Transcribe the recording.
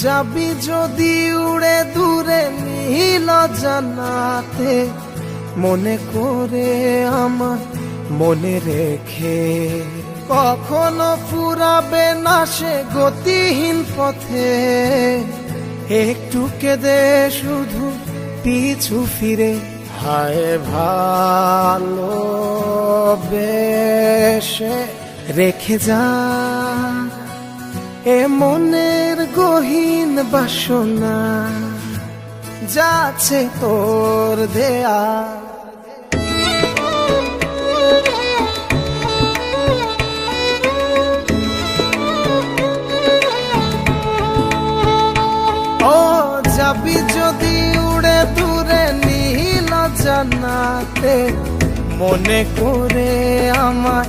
যাবি যদি উড়ে দূরে নীল জানাতে, মনে করে আমার মনে রেখে। কখনো ফুরাবে না সে গতিহীন পথে, একটু কেঁদে শুধু পিছু ফিরে। হায় ভালোবেসে রেখে যা এ মনের গহীন বাসনা, যাচ্ছে তোর দেয়া। ও যাবি যদি উড়ে দূরে নীল জানাতে, মনে করে আমার